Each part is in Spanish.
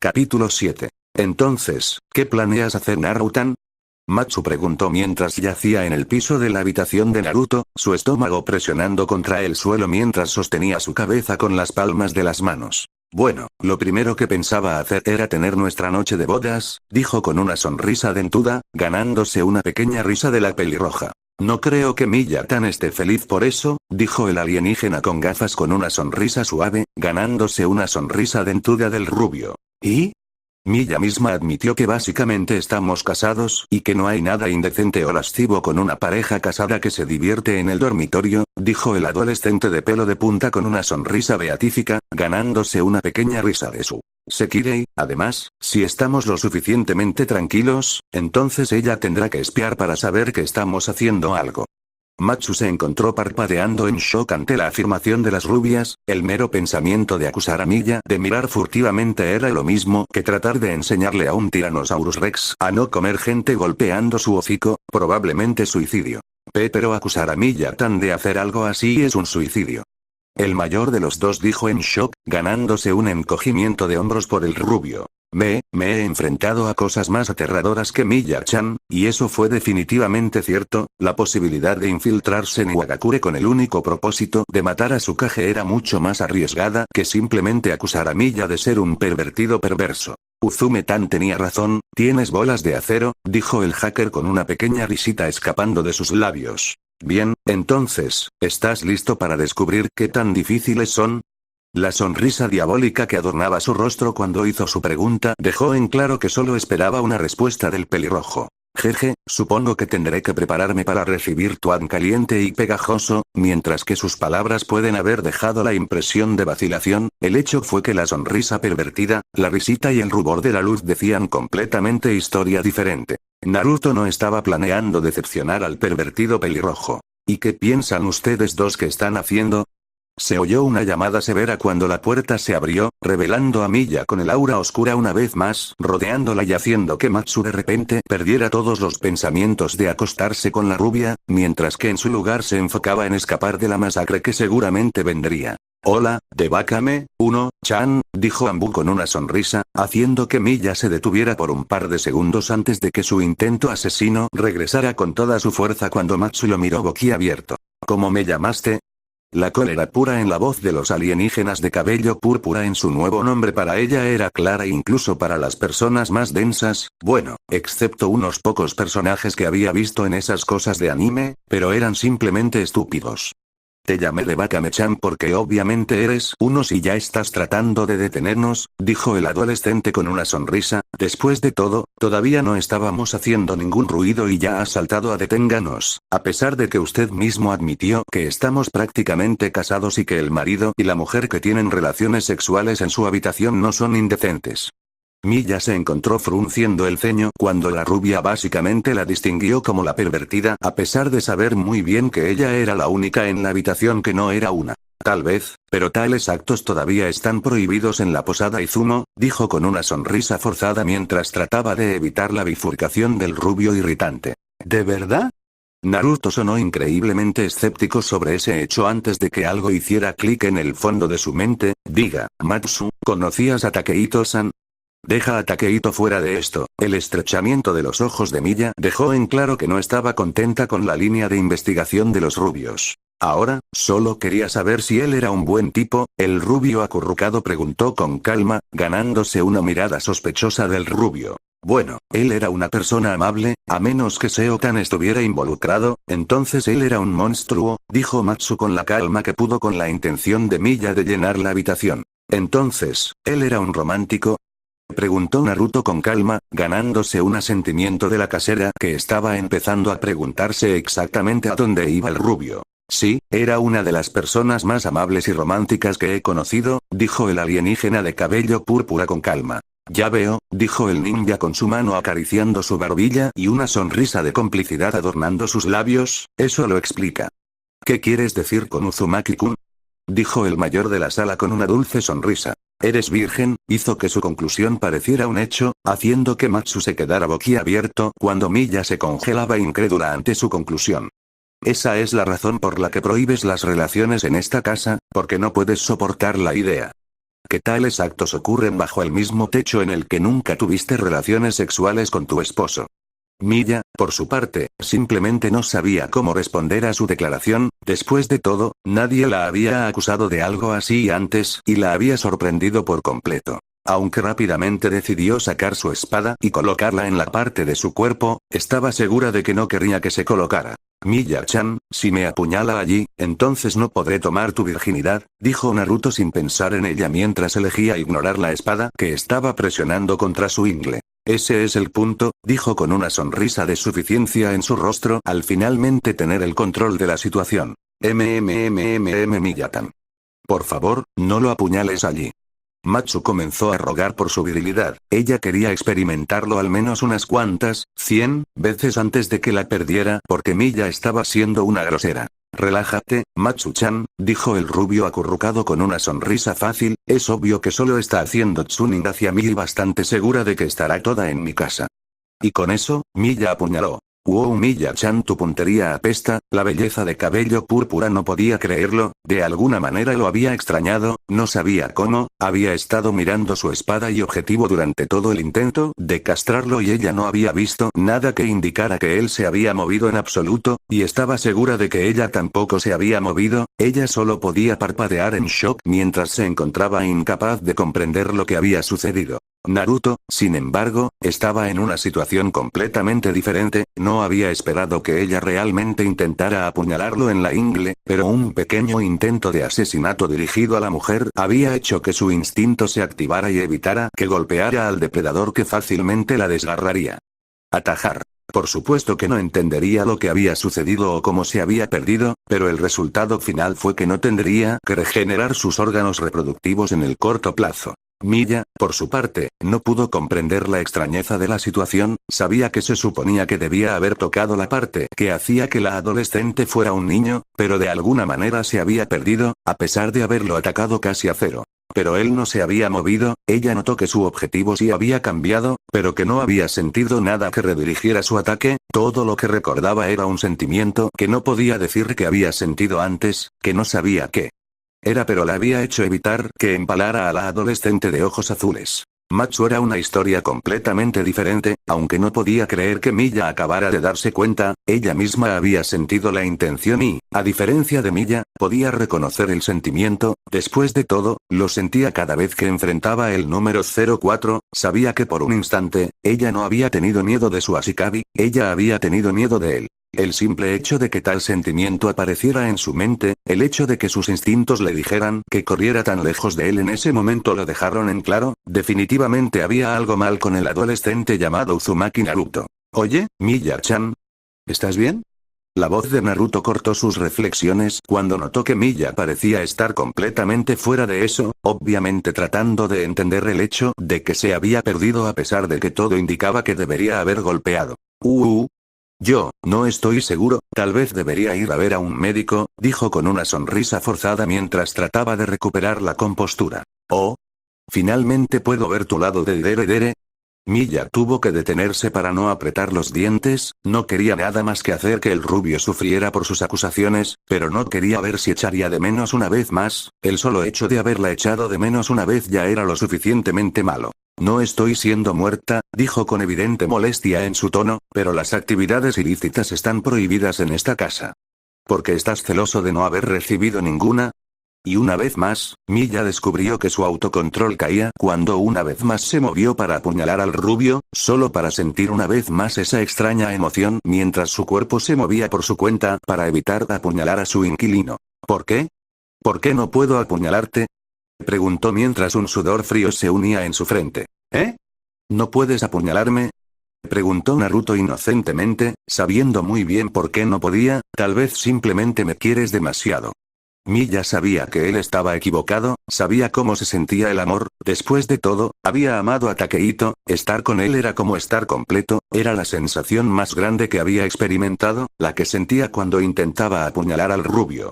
Capítulo 7. Entonces, ¿qué planeas hacer, Naruto? Matsu preguntó mientras yacía en el piso de la habitación de Naruto, su estómago presionando contra el suelo mientras sostenía su cabeza con las palmas de las manos. Bueno, lo primero que pensaba hacer era tener nuestra noche de bodas, dijo con una sonrisa dentuda, ganándose una pequeña risa de la pelirroja. No creo que Miya-tan esté feliz por eso, dijo el alienígena con gafas con una sonrisa suave, ganándose una sonrisa dentuda del rubio. ¿Y? Miya misma admitió que básicamente estamos casados y que no hay nada indecente o lascivo con una pareja casada que se divierte en el dormitorio, dijo el adolescente de pelo de punta con una sonrisa beatífica, ganándose una pequeña risa de su Sekirei. Además, si estamos lo suficientemente tranquilos, entonces ella tendrá que espiar para saber que estamos haciendo algo. Matsu se encontró parpadeando en shock ante la afirmación de las rubias. El mero pensamiento de acusar a Miya de mirar furtivamente era lo mismo que tratar de enseñarle a un Tyrannosaurus Rex a no comer gente golpeando su hocico, probablemente suicidio. Pero acusar a Miya-tan de hacer algo así es un suicidio. El mayor de los dos dijo en shock, ganándose un encogimiento de hombros por el rubio. Me he enfrentado a cosas más aterradoras que Miya-chan, y eso fue definitivamente cierto. La posibilidad de infiltrarse en Wagakure con el único propósito de matar a Tsukage era mucho más arriesgada que simplemente acusar a Miya de ser un pervertido perverso. Uzume-tan tenía razón, tienes bolas de acero, dijo el hacker con una pequeña risita escapando de sus labios. Bien, entonces, ¿estás listo para descubrir qué tan difíciles son? La sonrisa diabólica que adornaba su rostro cuando hizo su pregunta dejó en claro que solo esperaba una respuesta del pelirrojo. Jeje, supongo que tendré que prepararme para recibir tuan caliente y pegajoso. Mientras que sus palabras pueden haber dejado la impresión de vacilación, el hecho fue que la sonrisa pervertida, la risita y el rubor de la luz decían completamente historia diferente. Naruto no estaba planeando decepcionar al pervertido pelirrojo. ¿Y qué piensan ustedes dos que están haciendo? Se oyó una llamada severa cuando la puerta se abrió, revelando a Miya con el aura oscura una vez más, rodeándola y haciendo que Matsu de repente perdiera todos los pensamientos de acostarse con la rubia, mientras que en su lugar se enfocaba en escapar de la masacre que seguramente vendría. Hola, Debakame, Chan, dijo Ambu con una sonrisa, haciendo que Miya se detuviera por un par de segundos antes de que su intento asesino regresara con toda su fuerza cuando Matsu lo miró boquiabierto. ¿Cómo me llamaste? La cólera pura en la voz de los alienígenas de cabello púrpura en su nuevo nombre para ella era clara incluso para las personas más densas, bueno, excepto unos pocos personajes que había visto en esas cosas de anime, pero eran simplemente estúpidos. Te llamé Debakame-chan porque obviamente eres uno si ya estás tratando de detenernos, dijo el adolescente con una sonrisa. Después de todo, todavía no estábamos haciendo ningún ruido y ya has saltado a deténganos, a pesar de que usted mismo admitió que estamos prácticamente casados y que el marido y la mujer que tienen relaciones sexuales en su habitación no son indecentes. Miya se encontró frunciendo el ceño cuando la rubia básicamente la distinguió como la pervertida a pesar de saber muy bien que ella era la única en la habitación que no era una. Tal vez, pero tales actos todavía están prohibidos en la posada Izumo, dijo con una sonrisa forzada mientras trataba de evitar la bifurcación del rubio irritante. ¿De verdad? Naruto sonó increíblemente escéptico sobre ese hecho antes de que algo hiciera clic en el fondo de su mente. Diga, Matsu, ¿conocías a Takeito-san? Deja a Takeito fuera de esto. El estrechamiento de los ojos de Miya dejó en claro que no estaba contenta con la línea de investigación de los rubios. Ahora, solo quería saber si él era un buen tipo. El rubio acurrucado preguntó con calma, ganándose una mirada sospechosa del rubio. Bueno, él era una persona amable, a menos que Seo-tan estuviera involucrado, entonces él era un monstruo, dijo Matsu con la calma que pudo con la intención de Miya de llenar la habitación. Entonces, ¿él era un romántico? Preguntó Naruto con calma, ganándose un asentimiento de la casera que estaba empezando a preguntarse exactamente a dónde iba el rubio. Sí, era una de las personas más amables y románticas que he conocido, dijo el alienígena de cabello púrpura con calma. Ya veo, dijo el ninja con su mano acariciando su barbilla y una sonrisa de complicidad adornando sus labios, eso lo explica. ¿Qué quieres decir con Uzumaki-kun? Dijo el mayor de la sala con una dulce sonrisa. ¿Eres virgen? Hizo que su conclusión pareciera un hecho, haciendo que Matsu se quedara boquiabierto cuando Miya se congelaba incrédula ante su conclusión. Esa es la razón por la que prohíbes las relaciones en esta casa, porque no puedes soportar la idea. que tales actos ocurren bajo el mismo techo en el que nunca tuviste relaciones sexuales con tu esposo. Milla, por su parte, simplemente no sabía cómo responder a su declaración. Después de todo, nadie la había acusado de algo así antes y la había sorprendido por completo. Aunque rápidamente decidió sacar su espada y colocarla en la parte de su cuerpo, estaba segura de que no querría que se colocara. Miya-chan, si me apuñala allí, entonces no podré tomar tu virginidad, dijo Naruto sin pensar en ella mientras elegía ignorar la espada que estaba presionando contra su ingle. Ese es el punto, dijo con una sonrisa de suficiencia en su rostro al finalmente tener el control de la situación. Miya-tan. Por favor, no lo apuñales allí. Matsu comenzó a rogar por su virilidad. Ella quería experimentarlo al menos unas cuantas, 100 veces antes de que la perdiera porque Miya estaba siendo una grosera. Relájate, Matsu-chan, dijo el rubio acurrucado con una sonrisa fácil, es obvio que solo está haciendo tuning hacia mí y bastante segura de que estará toda en mi casa. Y con eso, Miya apuñaló. Wow, Miya-chan, tu puntería apesta. La belleza de cabello púrpura no podía creerlo, de alguna manera lo había extrañado, no sabía cómo, había estado mirando su espada y objetivo durante todo el intento de castrarlo y ella no había visto nada que indicara que él se había movido en absoluto, y estaba segura de que ella tampoco se había movido, ella solo podía parpadear en shock mientras se encontraba incapaz de comprender lo que había sucedido. Naruto, sin embargo, estaba en una situación completamente diferente, no había esperado que ella realmente intentara apuñalarlo en la ingle, pero un pequeño intento de asesinato dirigido a la mujer había hecho que su instinto se activara y evitara que golpeara al depredador que fácilmente la desgarraría. Atajar. Por supuesto que no entendería lo que había sucedido o cómo se había perdido, pero el resultado final fue que no tendría que regenerar sus órganos reproductivos en el corto plazo. Miya, por su parte, no pudo comprender la extrañeza de la situación, sabía que se suponía que debía haber tocado la parte que hacía que la adolescente fuera un niño, pero de alguna manera se había perdido, a pesar de haberlo atacado casi a cero. Pero él no se había movido, ella notó que su objetivo sí había cambiado, pero que no había sentido nada que redirigiera su ataque, todo lo que recordaba era un sentimiento que no podía decir que había sentido antes, que no sabía qué era pero la había hecho evitar que empalara a la adolescente de ojos azules. Matsu era una historia completamente diferente, aunque no podía creer que Miya acabara de darse cuenta, ella misma había sentido la intención y, a diferencia de Miya, podía reconocer el sentimiento, después de todo, lo sentía cada vez que enfrentaba el número 04, sabía que por un instante, ella no había tenido miedo de su Ashikabi, ella había tenido miedo de él. El simple hecho de que tal sentimiento apareciera en su mente, el hecho de que sus instintos le dijeran que corriera tan lejos de él en ese momento lo dejaron en claro, definitivamente había algo mal con el adolescente llamado Uzumaki Naruto. Oye, Miya-chan. ¿Estás bien? La voz de Naruto cortó sus reflexiones cuando notó que Miya parecía estar completamente fuera de eso, obviamente tratando de entender el hecho de que se había perdido a pesar de que todo indicaba que debería haber golpeado. Yo, no estoy seguro, tal vez debería ir a ver a un médico, dijo con una sonrisa forzada mientras trataba de recuperar la compostura. Oh. Finalmente puedo ver tu lado de dere. Miya tuvo que detenerse para no apretar los dientes, no quería nada más que hacer que el rubio sufriera por sus acusaciones, pero no quería ver si echaría de menos una vez más, el solo hecho de haberla echado de menos una vez ya era lo suficientemente malo. No estoy siendo muerta, dijo con evidente molestia en su tono, pero las actividades ilícitas están prohibidas en esta casa. ¿Por qué estás celoso de no haber recibido ninguna? Y una vez más, Miya descubrió que su autocontrol caía cuando una vez más se movió para apuñalar al rubio, solo para sentir una vez más esa extraña emoción mientras su cuerpo se movía por su cuenta para evitar apuñalar a su inquilino. ¿Por qué? ¿Por qué no puedo apuñalarte? Preguntó mientras un sudor frío se unía en su frente. ¿Eh? ¿No puedes apuñalarme? Preguntó Naruto inocentemente, sabiendo muy bien por qué no podía, tal vez simplemente me quieres demasiado. Miya sabía que él estaba equivocado, sabía cómo se sentía el amor, después de todo, había amado a Takehito, estar con él era como estar completo, era la sensación más grande que había experimentado, la que sentía cuando intentaba apuñalar al rubio.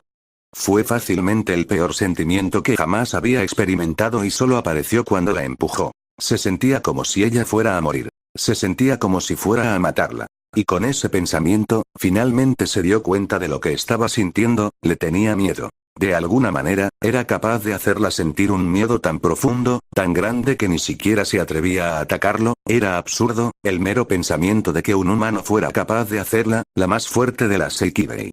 Fue fácilmente el peor sentimiento que jamás había experimentado y solo apareció cuando la empujó. Se sentía como si ella fuera a morir. Se sentía como si fuera a matarla. Y con ese pensamiento, finalmente se dio cuenta de lo que estaba sintiendo, le tenía miedo. De alguna manera, era capaz de hacerla sentir un miedo tan profundo, tan grande que ni siquiera se atrevía a atacarlo. Era absurdo, el mero pensamiento de que un humano fuera capaz de hacerla, la más fuerte de las Seikibei.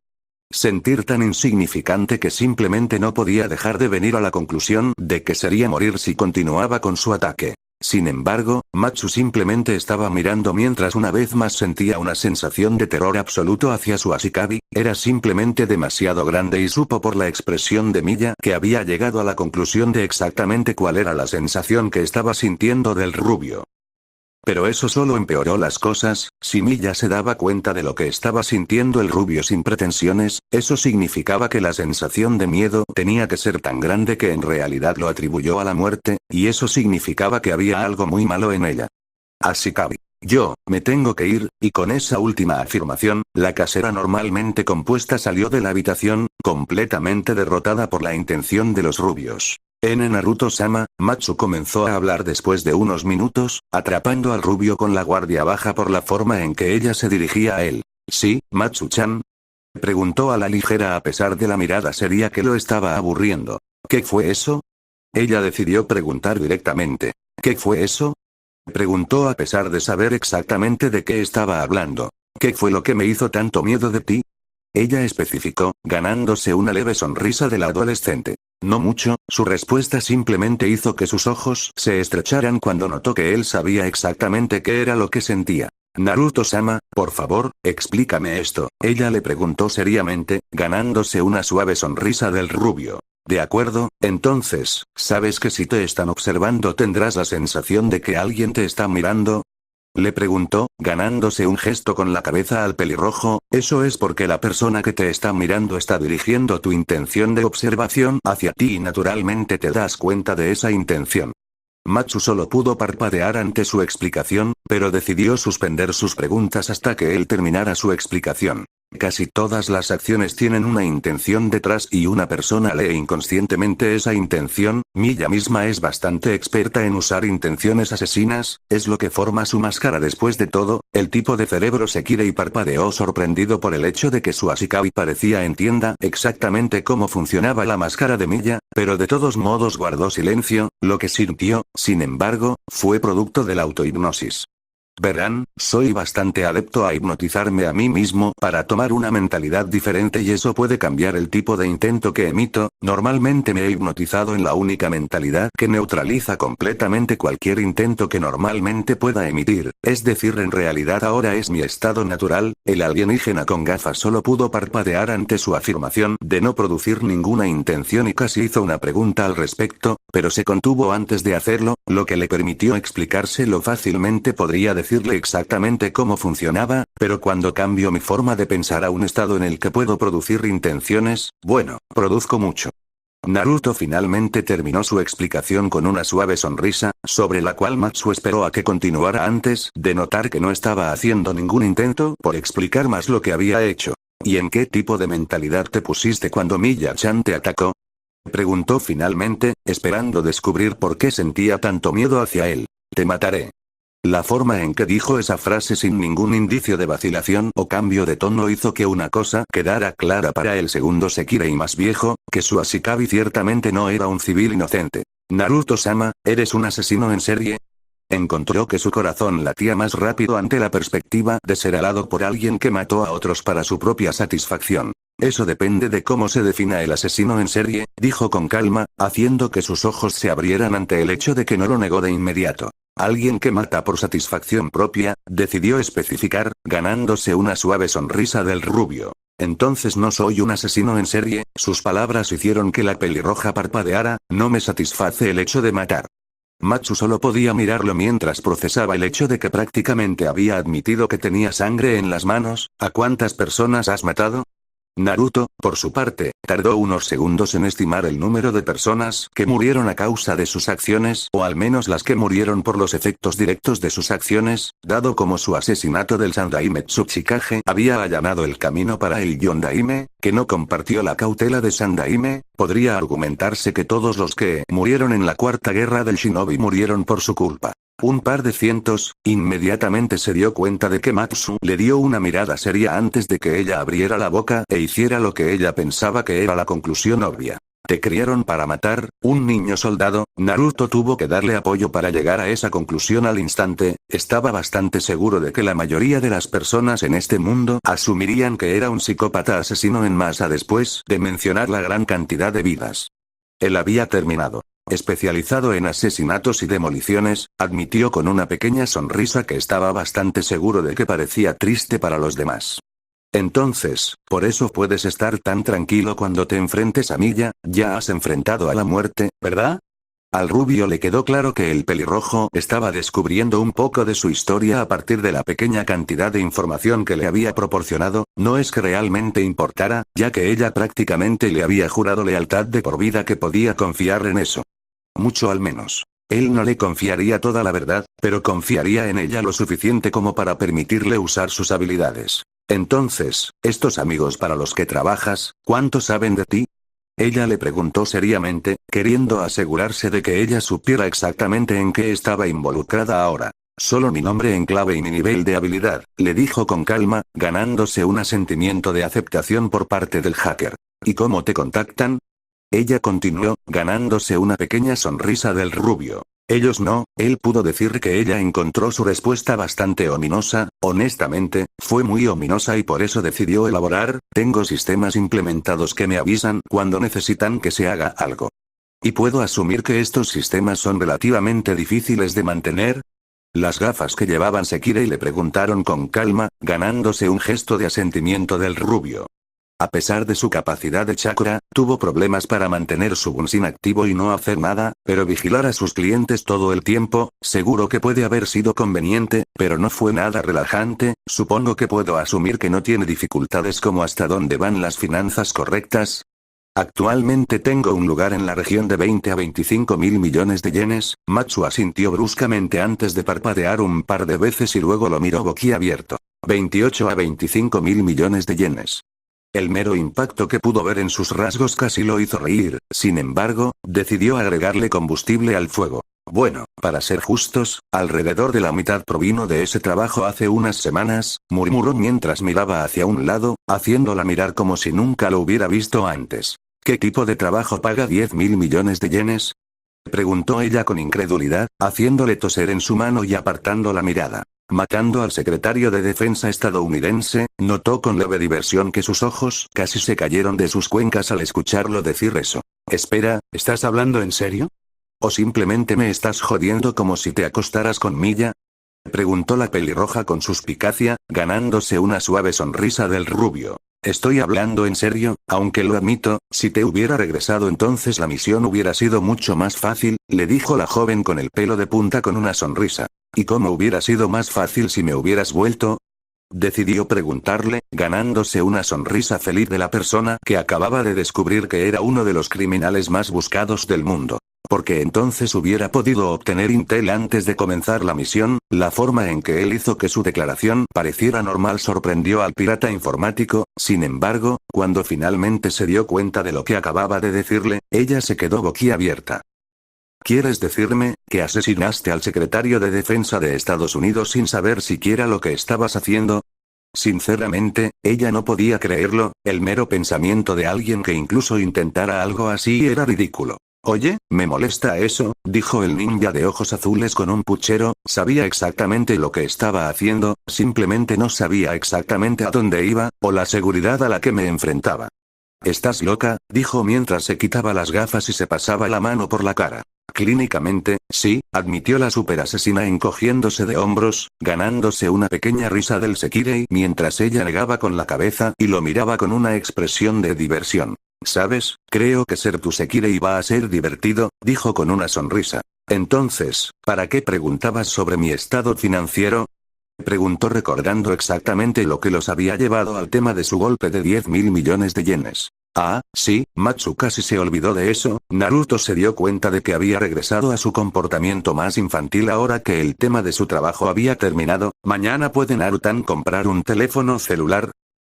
Sentir tan insignificante que simplemente no podía dejar de venir a la conclusión de que sería morir si continuaba con su ataque. Sin embargo, Matsu simplemente estaba mirando mientras una vez más sentía una sensación de terror absoluto hacia su Ashikabi. Era simplemente demasiado grande y supo por la expresión de Miya que había llegado a la conclusión de exactamente cuál era la sensación que estaba sintiendo del rubio. Pero eso solo empeoró las cosas. Si Miya se daba cuenta de lo que estaba sintiendo el rubio sin pretensiones, eso significaba que la sensación de miedo tenía que ser tan grande que en realidad lo atribuyó a la muerte, y eso significaba que había algo muy malo en ella. Ashikabi. Yo, me tengo que ir, y con esa última afirmación, la casera normalmente compuesta salió de la habitación, completamente derrotada por la intención de los rubios. En Naruto-sama, Matsu comenzó a hablar después de unos minutos, atrapando al rubio con la guardia baja por la forma en que ella se dirigía a él. ¿Sí, Matsu-chan? Preguntó a la ligera a pesar de la mirada seria que lo estaba aburriendo. ¿Qué fue eso? Ella decidió preguntar directamente. ¿Qué fue eso? Preguntó a pesar de saber exactamente de qué estaba hablando. ¿Qué fue lo que me hizo tanto miedo de ti? Ella especificó, ganándose una leve sonrisa del adolescente. No mucho, su respuesta simplemente hizo que sus ojos se estrecharan cuando notó que él sabía exactamente qué era lo que sentía. Naruto-sama, por favor, explícame esto, ella le preguntó seriamente, ganándose una suave sonrisa del rubio. De acuerdo, entonces, ¿sabes que si te están observando tendrás la sensación de que alguien te está mirando? Le preguntó, ganándose un gesto con la cabeza al pelirrojo. Eso es porque la persona que te está mirando está dirigiendo tu intención de observación hacia ti y naturalmente te das cuenta de esa intención. Matsu solo pudo parpadear ante su explicación, pero decidió suspender sus preguntas hasta que él terminara su explicación. Casi todas las acciones tienen una intención detrás y una persona lee inconscientemente esa intención. Miya misma es bastante experta en usar intenciones asesinas, es lo que forma su máscara después de todo. El tipo de cerebro se quiere y parpadeó sorprendido por el hecho de que su Ashikabi parecía entienda exactamente cómo funcionaba la máscara de Miya, pero de todos modos guardó silencio. Lo que sintió, sin embargo, fue producto de la autohipnosis. Verán, soy bastante adepto a hipnotizarme a mí mismo para tomar una mentalidad diferente y eso puede cambiar el tipo de intento que emito. Normalmente me he hipnotizado en la única mentalidad que neutraliza completamente cualquier intento que normalmente pueda emitir, es decir, en realidad ahora es mi estado natural. El alienígena con gafas solo pudo parpadear ante su afirmación de no producir ninguna intención y casi hizo una pregunta al respecto, pero se contuvo antes de hacerlo, lo que le permitió explicárselo fácilmente. Podría decirle exactamente cómo funcionaba, pero cuando cambio mi forma de pensar a un estado en el que puedo producir intenciones, bueno, produzco mucho. Naruto finalmente terminó su explicación con una suave sonrisa, sobre la cual Matsu esperó a que continuara antes de notar que no estaba haciendo ningún intento por explicar más lo que había hecho. ¿Y en qué tipo de mentalidad te pusiste cuando Miya-chan te atacó? Preguntó finalmente, esperando descubrir por qué sentía tanto miedo hacia él. Te mataré. La forma en que dijo esa frase sin ningún indicio de vacilación o cambio de tono hizo que una cosa quedara clara para el segundo Sekirei más viejo, que su Ashikabi ciertamente no era un civil inocente. Naruto-sama, ¿eres un asesino en serie? Encontró que su corazón latía más rápido ante la perspectiva de ser alado por alguien que mató a otros para su propia satisfacción. Eso depende de cómo se defina el asesino en serie, dijo con calma, haciendo que sus ojos se abrieran ante el hecho de que no lo negó de inmediato. Alguien que mata por satisfacción propia, decidió especificar, ganándose una suave sonrisa del rubio. Entonces no soy un asesino en serie. Sus palabras hicieron que la pelirroja parpadeara. No me satisface el hecho de matar. Matsu solo podía mirarlo mientras procesaba el hecho de que prácticamente había admitido que tenía sangre en las manos. ¿A cuántas personas has matado? Naruto, por su parte, tardó unos segundos en estimar el número de personas que murieron a causa de sus acciones, o al menos las que murieron por los efectos directos de sus acciones, dado como su asesinato del Sandaime Tsuchikage había allanado el camino para el Yondaime, que no compartió la cautela de Sandaime. Podría argumentarse que todos los que murieron en la cuarta guerra del Shinobi murieron por su culpa. Un par de cientos. Inmediatamente se dio cuenta de que Matsu le dio una mirada seria antes de que ella abriera la boca e hiciera lo que ella pensaba que era la conclusión obvia. Te criaron para matar, un niño soldado. Naruto tuvo que darle apoyo para llegar a esa conclusión al instante. Estaba bastante seguro de que la mayoría de las personas en este mundo asumirían que era un psicópata asesino en masa después de mencionar la gran cantidad de vidas. Él había terminado. Especializado en asesinatos y demoliciones, admitió con una pequeña sonrisa que estaba bastante seguro de que parecía triste para los demás. Entonces, por eso puedes estar tan tranquilo cuando te enfrentes a mí ya has enfrentado a la muerte, ¿verdad? Al rubio le quedó claro que el pelirrojo estaba descubriendo un poco de su historia a partir de la pequeña cantidad de información que le había proporcionado. No es que realmente importara, ya que ella prácticamente le había jurado lealtad de por vida que podía confiar en eso. Mucho al menos. Él no le confiaría toda la verdad, pero confiaría en ella lo suficiente como para permitirle usar sus habilidades. Entonces, ¿estos amigos para los que trabajas, cuánto saben de ti? Ella le preguntó seriamente, queriendo asegurarse de que ella supiera exactamente en qué estaba involucrada ahora. Solo mi nombre en clave y mi nivel de habilidad, le dijo con calma, ganándose un asentimiento de aceptación por parte del hacker. ¿Y cómo te contactan? Ella continuó, ganándose una pequeña sonrisa del rubio. Ellos no. Él pudo decir que ella encontró su respuesta bastante ominosa. Honestamente, fue muy ominosa y por eso decidió elaborar, tengo sistemas implementados que me avisan cuando necesitan que se haga algo. ¿Y puedo asumir que estos sistemas son relativamente difíciles de mantener? Las gafas que llevaban Sekirei le preguntaron con calma, ganándose un gesto de asentimiento del rubio. A pesar de su capacidad de chakra, tuvo problemas para mantener su Bunshin activo y no hacer nada, pero vigilar a sus clientes todo el tiempo, seguro que puede haber sido conveniente, pero no fue nada relajante. Supongo que puedo asumir que no tiene dificultades como hasta dónde van las finanzas correctas. Actualmente tengo un lugar en la región de 20 a 25 mil millones de yenes. Matsu asintió bruscamente antes de parpadear un par de veces y luego lo miró boquiabierto. 28 a 25 mil millones de yenes. El mero impacto que pudo ver en sus rasgos casi lo hizo reír. Sin embargo, decidió agregarle combustible al fuego. Bueno, para ser justos, alrededor de la mitad provino de ese trabajo hace unas semanas, murmuró mientras miraba hacia un lado, haciéndola mirar como si nunca lo hubiera visto antes. ¿Qué tipo de trabajo paga 10 mil millones de yenes? Preguntó ella con incredulidad, haciéndole toser en su mano y apartando la mirada. Matando al secretario de Defensa estadounidense, notó con leve diversión que sus ojos casi se cayeron de sus cuencas al escucharlo decir eso. Espera, ¿estás hablando en serio? ¿O simplemente me estás jodiendo como si te acostaras con Milla? Preguntó la pelirroja con suspicacia, ganándose una suave sonrisa del rubio. Estoy hablando en serio, aunque lo admito, si te hubiera regresado entonces la misión hubiera sido mucho más fácil, le dijo la joven con el pelo de punta con una sonrisa. ¿Y cómo hubiera sido más fácil si me hubieras vuelto? Decidió preguntarle, ganándose una sonrisa feliz de la persona que acababa de descubrir que era uno de los criminales más buscados del mundo. Porque entonces hubiera podido obtener intel antes de comenzar la misión. La forma en que él hizo que su declaración pareciera normal sorprendió al pirata informático. Sin embargo, cuando finalmente se dio cuenta de lo que acababa de decirle, ella se quedó boquiabierta. ¿Quieres decirme que asesinaste al secretario de Defensa de Estados Unidos sin saber siquiera lo que estabas haciendo? Sinceramente, ella no podía creerlo. El mero pensamiento de alguien que incluso intentara algo así era ridículo. Oye, me molesta eso, dijo el ninja de ojos azules con un puchero. Sabía exactamente lo que estaba haciendo, simplemente no sabía exactamente a dónde iba, o la seguridad a la que me enfrentaba. ¿Estás loca?, dijo mientras se quitaba las gafas y se pasaba la mano por la cara. Clínicamente, sí, admitió la superasesina encogiéndose de hombros, ganándose una pequeña risa del Sekirei mientras ella negaba con la cabeza y lo miraba con una expresión de diversión. ¿Sabes? Creo que ser tu Sekirei va a ser divertido, dijo con una sonrisa. Entonces, ¿para qué preguntabas sobre mi estado financiero? Preguntó recordando exactamente lo que los había llevado al tema de su golpe de 10 mil millones de yenes. Ah, sí, Matsu casi se olvidó de eso. Naruto se dio cuenta de que había regresado a su comportamiento más infantil ahora que el tema de su trabajo había terminado. ¿Mañana puede Naruto comprar un teléfono celular?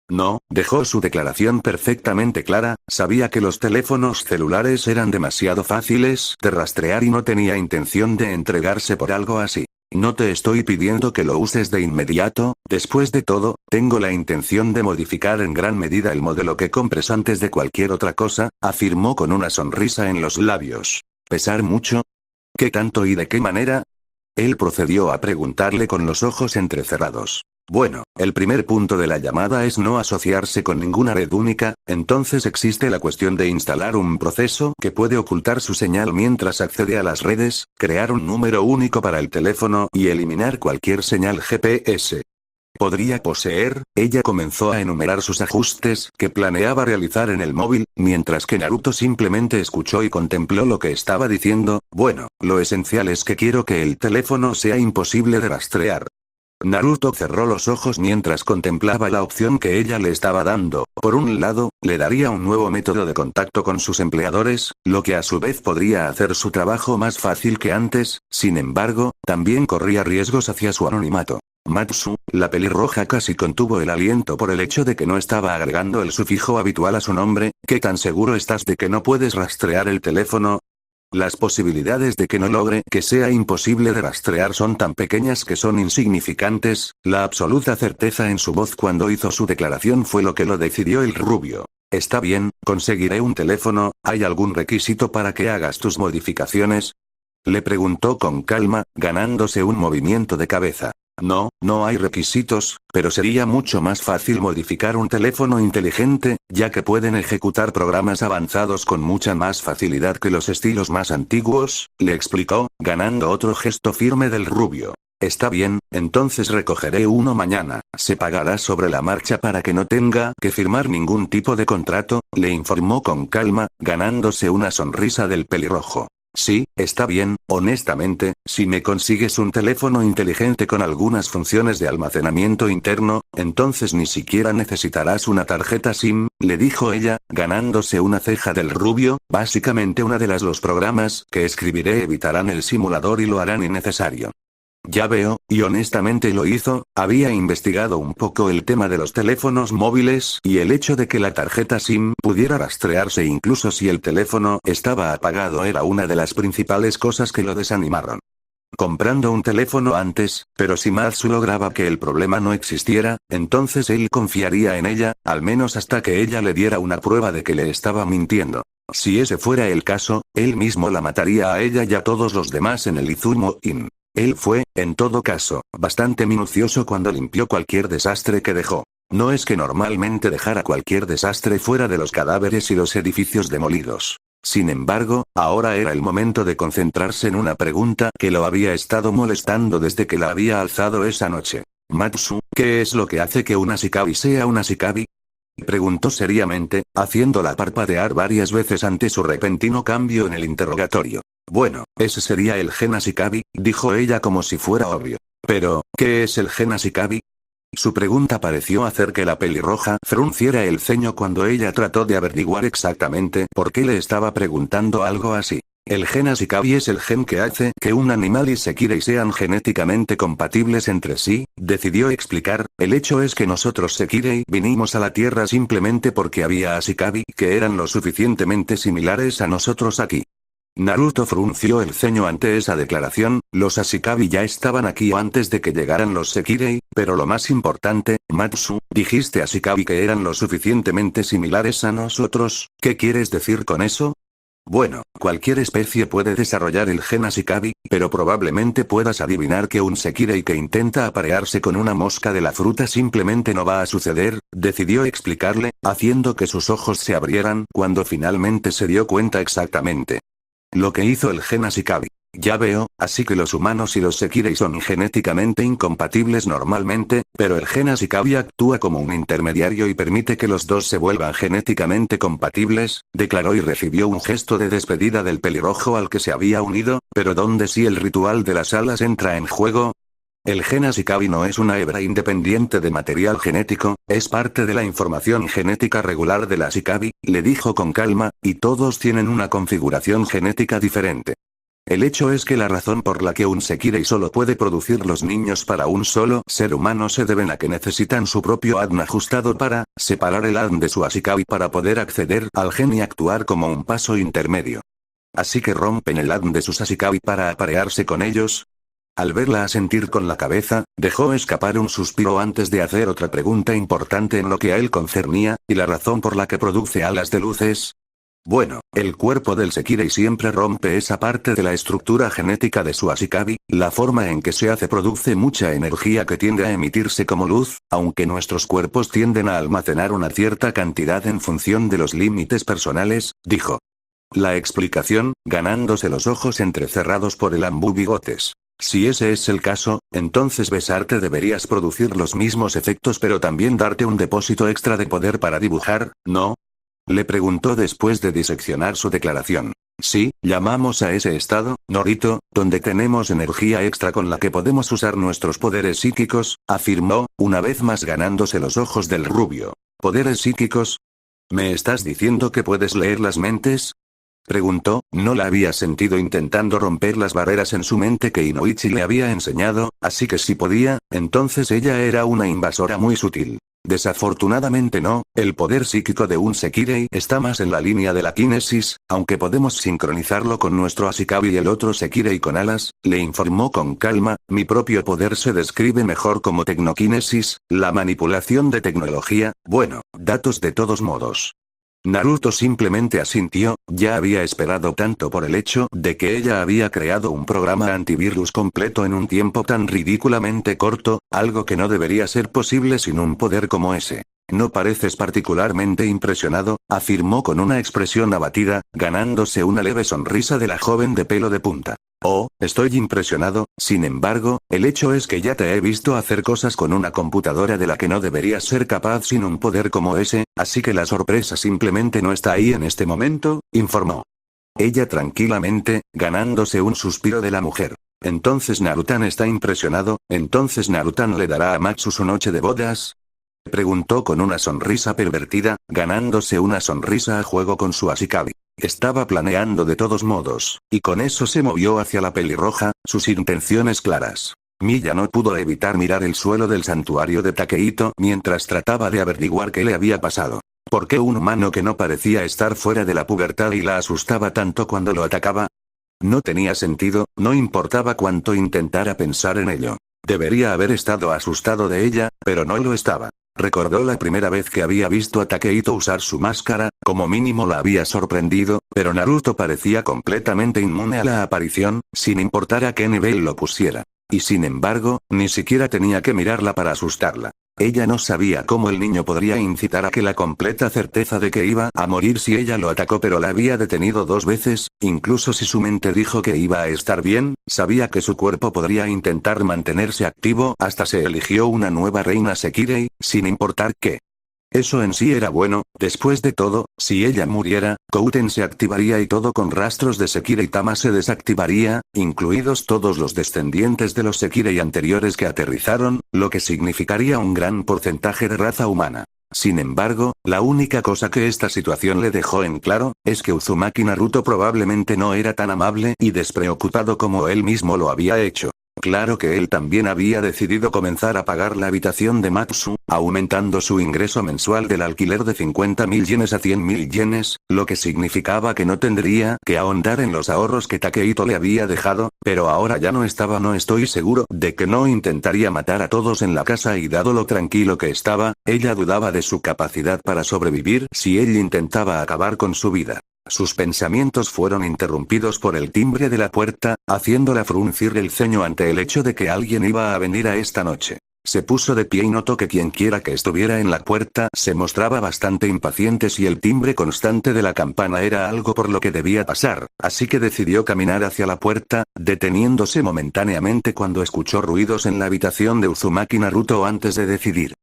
No, dejó su declaración perfectamente clara. Sabía que los teléfonos celulares eran demasiado fáciles de rastrear y no tenía intención de entregarse por algo así. No te estoy pidiendo que lo uses de inmediato, después de todo, tengo la intención de modificar en gran medida el modelo que compres antes de cualquier otra cosa, afirmó con una sonrisa en los labios. ¿Pesar mucho? ¿Qué tanto y de qué manera? Él procedió a preguntarle con los ojos entrecerrados. Bueno, el primer punto de la llamada es no asociarse con ninguna red única, entonces existe la cuestión de instalar un proceso que puede ocultar su señal mientras accede a las redes, crear un número único para el teléfono y eliminar cualquier señal GPS. Podría poseer, ella comenzó a enumerar sus ajustes que planeaba realizar en el móvil, mientras que Naruto simplemente escuchó y contempló lo que estaba diciendo. Bueno, lo esencial es que quiero que el teléfono sea imposible de rastrear. Naruto cerró los ojos mientras contemplaba la opción que ella le estaba dando. Por un lado, le daría un nuevo método de contacto con sus empleadores, lo que a su vez podría hacer su trabajo más fácil que antes, sin embargo, también corría riesgos hacia su anonimato. Matsu, la pelirroja casi contuvo el aliento por el hecho de que no estaba agregando el sufijo habitual a su nombre. ¿Qué tan seguro estás de que no puedes rastrear el teléfono? Las posibilidades de que no logre que sea imposible de rastrear son tan pequeñas que son insignificantes. La absoluta certeza en su voz cuando hizo su declaración fue lo que lo decidió el rubio. Está bien, conseguiré un teléfono. ¿Hay algún requisito para que hagas tus modificaciones? Le preguntó con calma, ganándose un movimiento de cabeza. No, no hay requisitos, pero sería mucho más fácil modificar un teléfono inteligente, ya que pueden ejecutar programas avanzados con mucha más facilidad que los estilos más antiguos, le explicó, ganando otro gesto firme del rubio. Está bien, entonces recogeré uno mañana. Se pagará sobre la marcha para que no tenga que firmar ningún tipo de contrato, le informó con calma, ganándose una sonrisa del pelirrojo. Sí, está bien, honestamente, si me consigues un teléfono inteligente con algunas funciones de almacenamiento interno, entonces ni siquiera necesitarás una tarjeta SIM, le dijo ella, ganándose una ceja del rubio. Básicamente una de los programas que escribiré evitarán el simulador y lo harán innecesario. Ya veo, y honestamente lo hizo. Había investigado un poco el tema de los teléfonos móviles y el hecho de que la tarjeta SIM pudiera rastrearse incluso si el teléfono estaba apagado era una de las principales cosas que lo desanimaron. Comprando un teléfono antes, pero si Matsu lograba que el problema no existiera, entonces él confiaría en ella, al menos hasta que ella le diera una prueba de que le estaba mintiendo. Si ese fuera el caso, él mismo la mataría a ella y a todos los demás en el Izumo Inn. Él fue, en todo caso, bastante minucioso cuando limpió cualquier desastre que dejó. No es que normalmente dejara cualquier desastre fuera de los cadáveres y los edificios demolidos. Sin embargo, ahora era el momento de concentrarse en una pregunta que lo había estado molestando desde que la había alzado esa noche. Matsu, ¿qué es lo que hace que una Shikabi sea una Shikabi? Preguntó seriamente, haciéndola parpadear varias veces ante su repentino cambio en el interrogatorio. Bueno, ese sería el gen Ashikabi, dijo ella como si fuera obvio. Pero, ¿qué es el gen Ashikabi? Su pregunta pareció hacer que la pelirroja frunciera el ceño cuando ella trató de averiguar exactamente por qué le estaba preguntando algo así. El gen Ashikabi es el gen que hace que un animal y Sekirei sean genéticamente compatibles entre sí, decidió explicar. El hecho es que nosotros Sekirei vinimos a la Tierra simplemente porque había Ashikabi que eran lo suficientemente similares a nosotros aquí. Naruto frunció el ceño ante esa declaración. Los Ashikabi ya estaban aquí antes de que llegaran los Sekirei, pero lo más importante, Matsu, dijiste Ashikabi que eran lo suficientemente similares a nosotros. ¿Qué quieres decir con eso? Bueno, cualquier especie puede desarrollar el gen Ashikabi, pero probablemente puedas adivinar que un Sekirei que intenta aparearse con una mosca de la fruta simplemente no va a suceder, decidió explicarle, haciendo que sus ojos se abrieran cuando finalmente se dio cuenta exactamente lo que hizo el gen Ashikabi. Ya veo, así que los humanos y los Sekirei son genéticamente incompatibles normalmente, pero el gen Ashikabi actúa como un intermediario y permite que los dos se vuelvan genéticamente compatibles, declaró y recibió un gesto de despedida del pelirrojo al que se había unido. Pero ¿dónde si el ritual de las alas entra en juego? El gen Ashikabi no es una hebra independiente de material genético, es parte de la información genética regular de la Ashikabi, le dijo con calma, y todos tienen una configuración genética diferente. El hecho es que la razón por la que un Sekirei solo puede producir los niños para un solo ser humano se deben a que necesitan su propio ADN ajustado para separar el ADN de su Ashikabi para poder acceder al gen y actuar como un paso intermedio. Así que rompen el ADN de sus Ashikabi para aparearse con ellos. Al verla asentir con la cabeza, dejó escapar un suspiro antes de hacer otra pregunta importante en lo que a él concernía, ¿y la razón por la que produce alas de luz es? Bueno, el cuerpo del Sekirei siempre rompe esa parte de la estructura genética de su Ashikabi, la forma en que se hace produce mucha energía que tiende a emitirse como luz, aunque nuestros cuerpos tienden a almacenar una cierta cantidad en función de los límites personales, dijo. La explicación, ganándose los ojos entrecerrados por el ambú bigotes. Si ese es el caso, entonces besarte deberías producir los mismos efectos pero también darte un depósito extra de poder para dibujar, ¿no? Le preguntó después de diseccionar su declaración. Sí, llamamos a ese estado, Norito, donde tenemos energía extra con la que podemos usar nuestros poderes psíquicos, afirmó, una vez más ganándose los ojos del rubio. ¿Poderes psíquicos? ¿Me estás diciendo que puedes leer las mentes? Preguntó, no la había sentido intentando romper las barreras en su mente que Inoichi le había enseñado, así que si podía, entonces ella era una invasora muy sutil. Desafortunadamente no, el poder psíquico de un Sekirei está más en la línea de la kinesis, aunque podemos sincronizarlo con nuestro Ashikabi y el otro Sekirei con alas, le informó con calma, mi propio poder se describe mejor como tecnoquinesis, la manipulación de tecnología, bueno, datos de todos modos. Naruto simplemente asintió, ya había esperado tanto por el hecho de que ella había creado un programa antivirus completo en un tiempo tan ridículamente corto, algo que no debería ser posible sin un poder como ese. No pareces particularmente impresionado, afirmó con una expresión abatida, ganándose una leve sonrisa de la joven de pelo de punta. Oh, estoy impresionado, sin embargo, el hecho es que ya te he visto hacer cosas con una computadora de la que no deberías ser capaz sin un poder como ese, así que la sorpresa simplemente no está ahí en este momento, informó. Ella tranquilamente, ganándose un suspiro de la mujer. Entonces Narutan está impresionado, entonces Narutan le dará a Matsu su noche de bodas. Preguntó con una sonrisa pervertida, ganándose una sonrisa a juego con su Ashikabi. Estaba planeando de todos modos, y con eso se movió hacia la pelirroja, sus intenciones claras. Miya no pudo evitar mirar el suelo del santuario de Takehito mientras trataba de averiguar qué le había pasado. ¿Por qué un humano que no parecía estar fuera de la pubertad y la asustaba tanto cuando lo atacaba? No tenía sentido, no importaba cuánto intentara pensar en ello. Debería haber estado asustado de ella, pero no lo estaba. Recordó la primera vez que había visto a Takehito usar su máscara, como mínimo la había sorprendido, pero Naruto parecía completamente inmune a la aparición, sin importar a qué nivel lo pusiera. Y sin embargo, ni siquiera tenía que mirarla para asustarla. Ella no sabía cómo el niño podría incitar a que la completa certeza de que iba a morir si ella lo atacó pero la había detenido 2 veces, incluso si su mente dijo que iba a estar bien, sabía que su cuerpo podría intentar mantenerse activo hasta se eligió una nueva reina Sekirei, sin importar qué. Eso en sí era bueno, después de todo, si ella muriera, Kouten se activaría y todo con rastros de Sekirei Tama se desactivaría, incluidos todos los descendientes de los Sekirei anteriores que aterrizaron, lo que significaría un gran porcentaje de raza humana. Sin embargo, la única cosa que esta situación le dejó en claro, es que Uzumaki Naruto probablemente no era tan amable y despreocupado como él mismo lo había hecho. Claro que él también había decidido comenzar a pagar la habitación de Matsu, aumentando su ingreso mensual del alquiler de 50.000 yenes a 100.000 yenes, lo que significaba que no tendría que ahondar en los ahorros que Takehito le había dejado, pero ahora ya no estaba. No estoy seguro de que no intentaría matar a todos en la casa y dado lo tranquilo que estaba, ella dudaba de su capacidad para sobrevivir si él intentaba acabar con su vida. Sus pensamientos fueron interrumpidos por el timbre de la puerta, haciéndola fruncir el ceño ante el hecho de que alguien iba a venir a esta noche. Se puso de pie y notó que quienquiera que estuviera en la puerta se mostraba bastante impaciente si el timbre constante de la campana era algo por lo que debía pasar, así que decidió caminar hacia la puerta, deteniéndose momentáneamente cuando escuchó ruidos en la habitación de Uzumaki Naruto antes de decidir.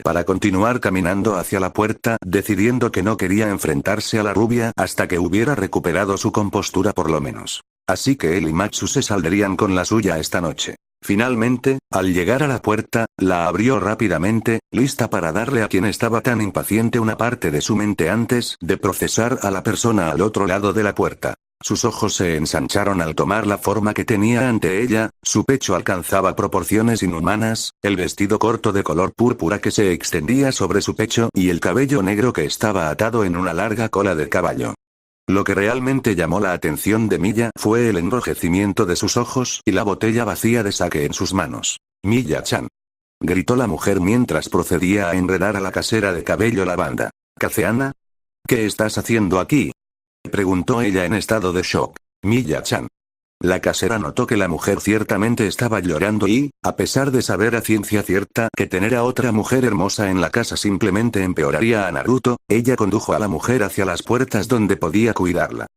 Para continuar caminando hacia la puerta, decidiendo que no quería enfrentarse a la rubia hasta que hubiera recuperado su compostura por lo menos. Así que él y Matsu se saldrían con la suya esta noche. Finalmente, al llegar a la puerta, la abrió rápidamente, lista para darle a quien estaba tan impaciente una parte de su mente antes de procesar a la persona al otro lado de la puerta. Sus ojos se ensancharon al tomar la forma que tenía ante ella, su pecho alcanzaba proporciones inhumanas, el vestido corto de color púrpura que se extendía sobre su pecho y el cabello negro que estaba atado en una larga cola de caballo. Lo que realmente llamó la atención de Miya fue el enrojecimiento de sus ojos y la botella vacía de sake en sus manos. Miya-chan. Gritó la mujer mientras procedía a enredar a la casera de cabello lavanda. ¿Kazeana? ¿Qué estás haciendo aquí? Preguntó ella en estado de shock. Miya-chan. La casera notó que la mujer ciertamente estaba llorando y, a pesar de saber a ciencia cierta que tener a otra mujer hermosa en la casa simplemente empeoraría a Naruto, ella condujo a la mujer hacia las puertas donde podía cuidarla.